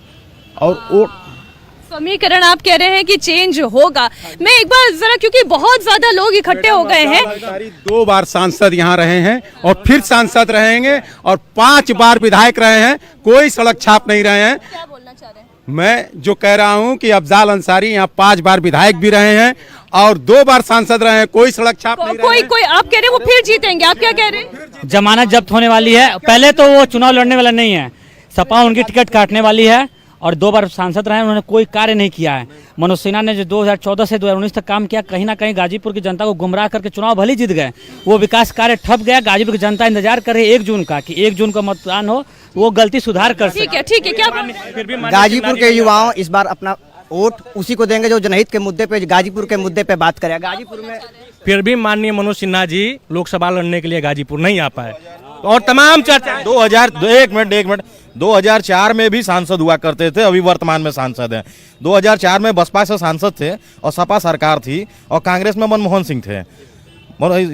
S16: और वोट
S1: समीकरण आप कह रहे हैं कि चेंज होगा। मैं एक बार जरा, क्योंकि बहुत ज्यादा लोग इकट्ठे हो गए हैं।
S17: 2 बार सांसद यहाँ रहे हैं और फिर सांसद रहेंगे, और 5 बार विधायक रहे हैं, कोई सड़क छाप नहीं रहे हैं।
S1: क्या बोलना चाह रहे हैं?
S17: मैं जो कह रहा हूँ कि अफजाल अंसारी यहाँ 5 बार विधायक भी रहे हैं और 2 बार सांसद रहे हैं, कोई सड़क छाप नहीं रहे हैं।
S1: कोई आप कह रहे हैं वो फिर जीतेंगे, आप क्या कह रहे हैं?
S18: जमानत जब्त होने वाली है। पहले तो वो चुनाव लड़ने वाला नहीं है, सपा उनकी टिकट काटने वाली है, और 2 बार सांसद रहे, उन्होंने कोई कार्य नहीं किया है। मनोज सिन्हा ने जो 2014 से 2019 तक काम किया, कहीं ना कहीं गाजीपुर की जनता को गुमराह करके चुनाव भले जीत गए, वो विकास कार्य ठप गया। गाजीपुर की जनता इंतजार कर रही है 1 जून का कि 1 जून को मतदान हो, वो गलती सुधार कर सके।
S1: ठीक है क्या
S19: गाजीपुर के युवाओं इस बार अपना वोट उसी को देंगे जो जनहित के मुद्दे पे, गाजीपुर के मुद्दे पे बात करें। गाजीपुर में
S15: फिर भी माननीय मनोज सिन्हा जी लोकसभा लड़ने के लिए गाजीपुर नहीं आ पाए और तमाम चर्चा
S20: 2004 में भी सांसद हुआ करते थे, अभी वर्तमान में सांसद हैं। 2004 में बसपा से सांसद थे और सपा सरकार थी और कांग्रेस में मनमोहन सिंह थे।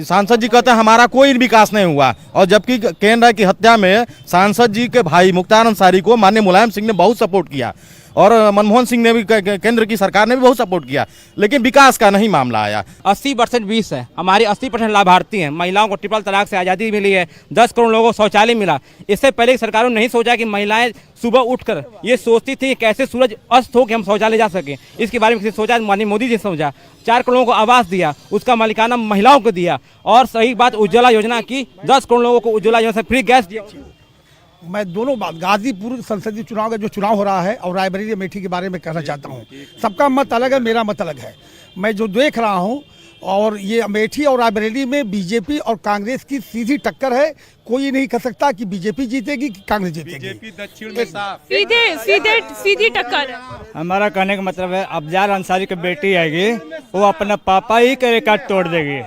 S20: सांसद जी कहते हैं हमारा कोई विकास नहीं हुआ, और जबकि केंद्र की हत्या में सांसद जी के भाई मुख्तार अंसारी को माननीय मुलायम सिंह ने बहुत सपोर्ट किया और मनमोहन सिंह ने भी, केंद्र की सरकार ने भी बहुत सपोर्ट किया, लेकिन विकास का नहीं मामला आया।
S18: 80% 20 है, हमारे 80% लाभार्थी हैं। महिलाओं को ट्रिपल तलाक से आज़ादी मिली है, 10 करोड़ लोगों को शौचालय मिला। इससे पहले की सरकारों ने नहीं सोचा कि महिलाएं सुबह उठकर ये सोचती थी कैसे सूरज अस्त हो कि हम शौचालय जा सकें। इसके बारे में किसी सोचा, माननीय मोदी जी ने सोचा। 4 करोड़ लोगों को आवास दिया, उसका मालिकाना महिलाओं को दिया। और सही बात उज्ज्वला योजना की, 10 करोड़ लोगों को उज्ज्वला योजना से फ्री गैस दिया।
S3: मैं दोनों बात गाजीपुर संसदीय चुनाव का जो चुनाव हो रहा है और रायबरेली अमेठी के बारे में कहना चाहता हूँ। सबका मत अलग है, मेरा मत अलग है। मैं जो देख रहा हूँ, और ये अमेठी और रायबरेली में बीजेपी और कांग्रेस की सीधी टक्कर है। कोई नहीं कह सकता कि बीजेपी जीतेगी कि कांग्रेस जीतेगी।
S20: दक्षिण में साफ
S1: सीधी टक्कर।
S18: हमारा कहने का मतलब है अफजाल अंसारी की बेटी आएगी, वो अपना पापा ही का रिकॉर्ड तोड़ देगी।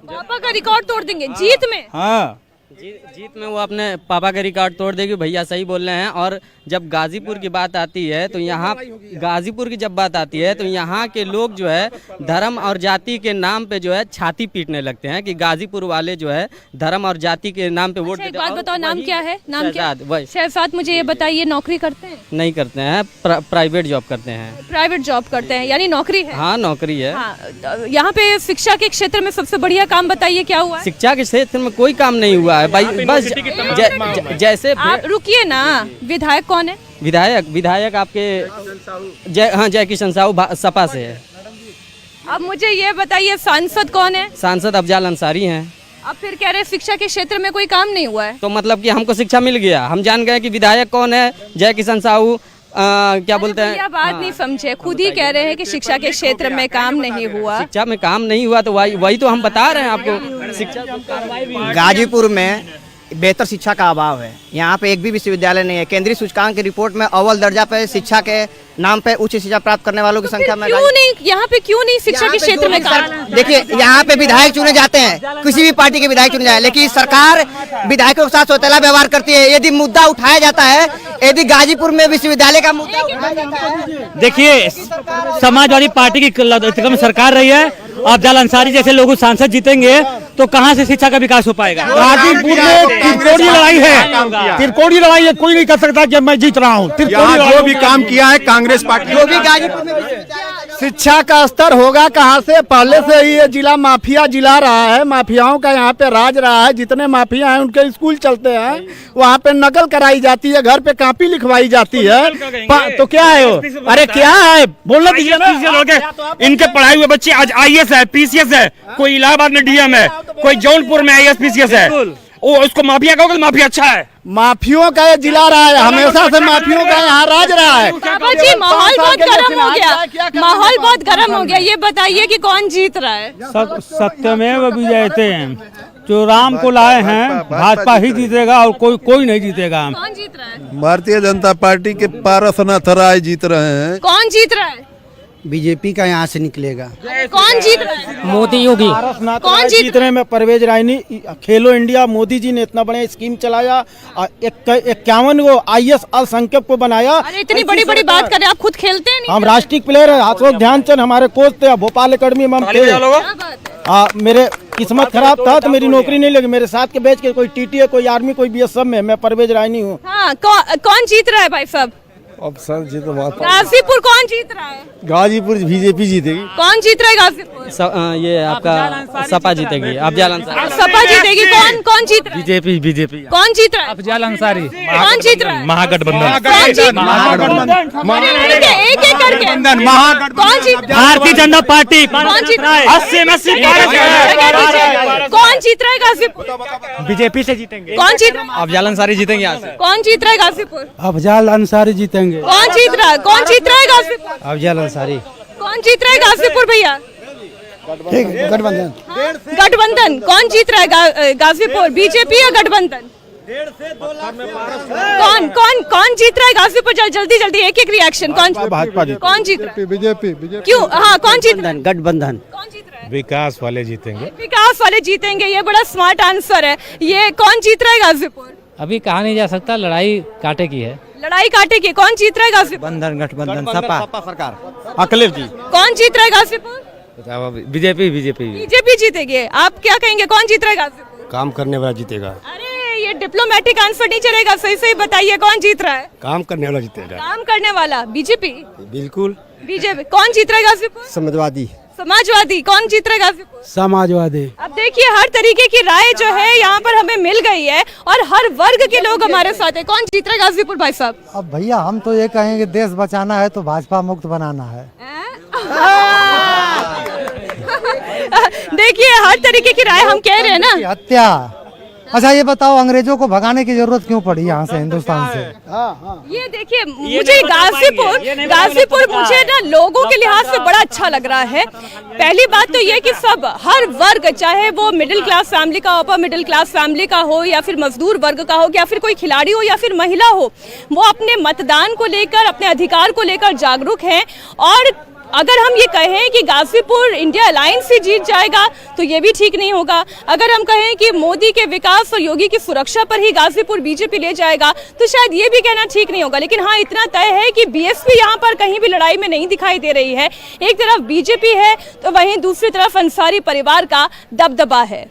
S1: पापा का रिकॉर्ड तोड़ देंगे जीत में?
S18: हाँ,
S19: जीत में वो अपने पापा का रिकॉर्ड तोड़ देगी। भैया सही बोल रहे हैं। और जब गाजीपुर की बात आती है तो यहाँ गाजीपुर की जब बात आती है तो यहाँ के लोग जो है धर्म और जाति के नाम पे जो है छाती पीटने लगते हैं कि गाजीपुर वाले जो है धर्म और जाति के नाम पे वोट देते हैं।
S1: बात बताओ, नाम क्या है? नाम क्या है? शहजाद, मुझे ये बताइए, नौकरी करते हैं?
S19: नहीं करते हैं, प्राइवेट जॉब करते हैं।
S1: प्राइवेट जॉब करते हैं, यानी नौकरी है?
S19: हाँ, नौकरी है।
S1: हाँ, यहाँ पे शिक्षा के क्षेत्र में सबसे बढ़िया काम बताइए क्या हुआ?
S19: शिक्षा के क्षेत्र में कोई काम नहीं हुआ है भाई। बस जैसे
S1: आप रुकिए ना, विधायक कौन है?
S19: विधायक आपके जय किशन साहू सपा से है।
S1: अब मुझे ये बताइए, सांसद कौन है?
S19: सांसद अफजाल अंसारी हैं।
S1: अब फिर कह रहे शिक्षा के क्षेत्र में कोई काम नहीं हुआ है,
S19: तो मतलब कि हमको शिक्षा मिल गया, हम जान गए कि विधायक कौन है। जय किशन साहू क्या बोलते हैं?
S1: बात नहीं समझे, खुद ही कह रहे हैं कि शिक्षा के क्षेत्र में काम नहीं हुआ।
S19: शिक्षा में काम नहीं हुआ तो वही तो हम बता रहे हैं आपको। शिक्षा
S21: गाजीपुर में बेहतर शिक्षा का अभाव है। यहाँ पे एक भी विश्वविद्यालय नहीं है। केंद्रीय सूचकांक की रिपोर्ट में अव्वल दर्जा पे शिक्षा के नाम पे उच्च शिक्षा प्राप्त करने वालों की संख्या में
S1: क्यों नहीं, यहाँ पे क्यों नहीं शिक्षा के क्षेत्र में काम?
S21: देखिए, यहाँ पे विधायक चुने जाते हैं, किसी भी पार्टी के विधायक चुने जाए, लेकिन सरकार विधायकों के साथ सौतेला व्यवहार करती है। यदि मुद्दा उठाया जाता है, यदि गाजीपुर में विश्वविद्यालय का मुद्दा उठाया जाता है,
S18: देखिए समाजवादी पार्टी की सरकार रही है। अफजाल अंसारी जैसे लोग सांसद जीतेंगे तो कहाँ से शिक्षा का विकास हो पाएगा?
S3: गाजीपुर में त्रिकोणीय लड़ाई है, त्रिकोणीय लड़ाई है। कोई नहीं कह सकता कि मैं जीत रहा हूँ।
S17: जो भी काम किया है कांग्रेस पार्टी,
S21: जो भी गाजीपुर में
S22: शिक्षा का स्तर होगा कहाँ से? पहले से ही ये जिला माफिया जिला रहा है, माफियाओं का यहाँ पे राज रहा है। जितने माफिया हैं उनके स्कूल चलते हैं, वहाँ पे नकल कराई जाती है, घर पे कॉपी लिखवाई जाती है। तो क्या है वो? अरे क्या है, बोलना दीजिए ना।
S2: इनके पढ़ाई हुए बच्चे आज IAS है, PCS है, कोई इलाहाबाद में DM है, कोई जौनपुर में IAS PCS है। वो उसको माफिया कहोगे? माफिया अच्छा है।
S22: माफियों का ये जिला रहा है, हमेशा से माफियों का यहाँ राज रहा है।
S1: बाबा जी, माहौल बहुत गर्म हो गया, माहौल बहुत गर्म हो गया। ये बताइए कि कौन जीत रहा है?
S2: सत्यमेव विजयते हैं, जो राम को लाए हैं भाजपा ही जीतेगा और कोई नहीं जीतेगा।
S1: कौन जीत रहा है?
S23: भारतीय जनता पार्टी के पारसनाथ राय जीत रहे हैं।
S1: कौन जीत रहा है?
S22: बीजेपी का यहाँ से निकलेगा।
S1: कौन जीत रहा है?
S22: मोदी योगी।
S1: कौन जीत
S22: रहे में? परवेज रायनी। खेलो इंडिया, मोदी जी ने इतना बड़ा स्कीम चलाया, 51 को IAS अल्पसंख्यक को बनाया।
S1: अरे इतनी बड़ी बड़ी बात कर रहे, आप खुद खेलते हैं?
S22: हम राष्ट्रीय प्लेयर है। अशोक ध्यानचंद हमारे कोच थे, भोपाल अकेडमी में हम थे। मेरे किस्मत खराब था तो मेरी नौकरी नहीं लगी। मेरे साथ के बैच के कोई TTA, कोई आर्मी, कोई BSF में। मैं परवेज रायनी हूँ।
S1: हाँ, कौन जीत रहा है भाई साहब?
S23: अब सर जी तो बात,
S1: गाजीपुर कौन जीत रहा है?
S23: गाजीपुर बीजेपी जीतेगी।
S1: कौन जीत रहा है गाजीपुर?
S19: ये आपका सपा जीतेगी, अफजाल अंसारी।
S1: सपा जीतेगी। कौन जीत रहा है?
S18: बीजेपी।
S1: कौन जीत रहा है?
S18: अफजाल अंसारी।
S1: कौन जीत रहा है?
S18: महागठबंधन।
S1: एक एक करके कौन जीत?
S18: भारतीय जनता पार्टी।
S1: कौन जीत रहा है?
S18: 80 में 80
S1: कौन जीत रहा है गाजीपुर?
S18: बीजेपी से जीतेंगे।
S1: कौन जीत रहा है?
S18: अफजाल अंसारी जीतेंगे यहाँ से।
S1: कौन जीत रहा है गाजीपुर?
S22: अफजाल अंसारी जीतेंगे।
S16: जाएंगे।
S1: कौन जीत रहा है? कौन जीत रहा है गाजीपुर?
S9: अफजल अंसारी।
S1: कौन जीत रहा है गाजीपुर भैया?
S3: गठबंधन।
S1: गठबंधन। कौन जीत रहा है गाजीपुर, बीजेपी या गठबंधन? कौन जीत रहा है गाजीपुर? जल्दी जल्दी एक एक रिएक्शन।
S3: भाजपा जीत।
S1: कौन जीत रहा है?
S3: बीजेपी।
S1: क्यों? हाँ, कौन जीत रहा है?
S9: गठबंधन।
S1: कौन जीत रहा है?
S14: विकास वाले जीतेंगे।
S1: विकास वाले जीतेंगे, ये बड़ा स्मार्ट आंसर है। ये कौन जीत रहा है गाजीपुर?
S9: अभी कहा नहीं जा सकता, लड़ाई कांटे की है।
S1: लड़ाई कांटे की। कौन जीत रहा है गाजीपुर?
S9: गठबंधन सपा
S20: सरकार।
S3: अखिलेश जी।
S1: कौन जीत रहा है गाजीपुर?
S9: बीजेपी।
S1: बीजेपी जीतेगी। आप क्या कहेंगे, कौन जीत रहा है गाजीपुर?
S9: काम करने वाला जीतेगा।
S1: अरे ये डिप्लोमेटिक आंसर नहीं चलेगा, सही सही बताइए कौन जीत रहा है?
S9: काम करने वाला जीतेगा।
S1: काम करने वाला बीजेपी।
S9: बिल्कुल।
S1: बीजेपी। कौन जीत रहा है गाजीपुर?
S9: समाजवादी।
S1: समाजवादी। कौन जीत रहा है गाजीपुर?
S16: समाजवादी।
S1: अब देखिए हर तरीके की राय जो है यहाँ पर हमें मिल गई है और हर वर्ग के लोग हमारे साथ है। कौन जीत रहा है गाजीपुर भाई साहब?
S9: अब भैया हम तो ये कहेंगे देश बचाना है तो भाजपा मुक्त बनाना है।
S1: देखिए हर तरीके की राय हम कह रहे हैं ना।
S9: हत्या। अच्छा ये बताओ अंग्रेजों को भगाने की जरूरत क्यों पड़ी यहाँ से, हिंदुस्तान से?
S1: ये देखिए मुझे गाजीपुर मुझे ना लोगों के लिहाज से बड़ा अच्छा लग रहा है। पहली बात तो ये कि सब हर वर्ग, चाहे वो मिडिल क्लास फैमिली का, अपर मिडिल क्लास फैमिली का हो या फिर मजदूर वर्ग का हो या फिर कोई खिलाड़ी हो या फिर महिला हो, वो अपने मतदान को लेकर, अपने अधिकार को लेकर जागरूक हैं। और अगर हम ये कहें कि गाजीपुर इंडिया अलायंस ही जीत जाएगा तो ये भी ठीक नहीं होगा। अगर हम कहें कि मोदी के विकास और योगी की सुरक्षा पर ही गाजीपुर बीजेपी ले जाएगा तो शायद ये भी कहना ठीक नहीं होगा। लेकिन हाँ, इतना तय है कि बीएसपी यहाँ पर कहीं भी लड़ाई में नहीं दिखाई दे रही है। एक तरफ बीजेपी है तो वहीं दूसरी तरफ अंसारी परिवार का दबदबा है।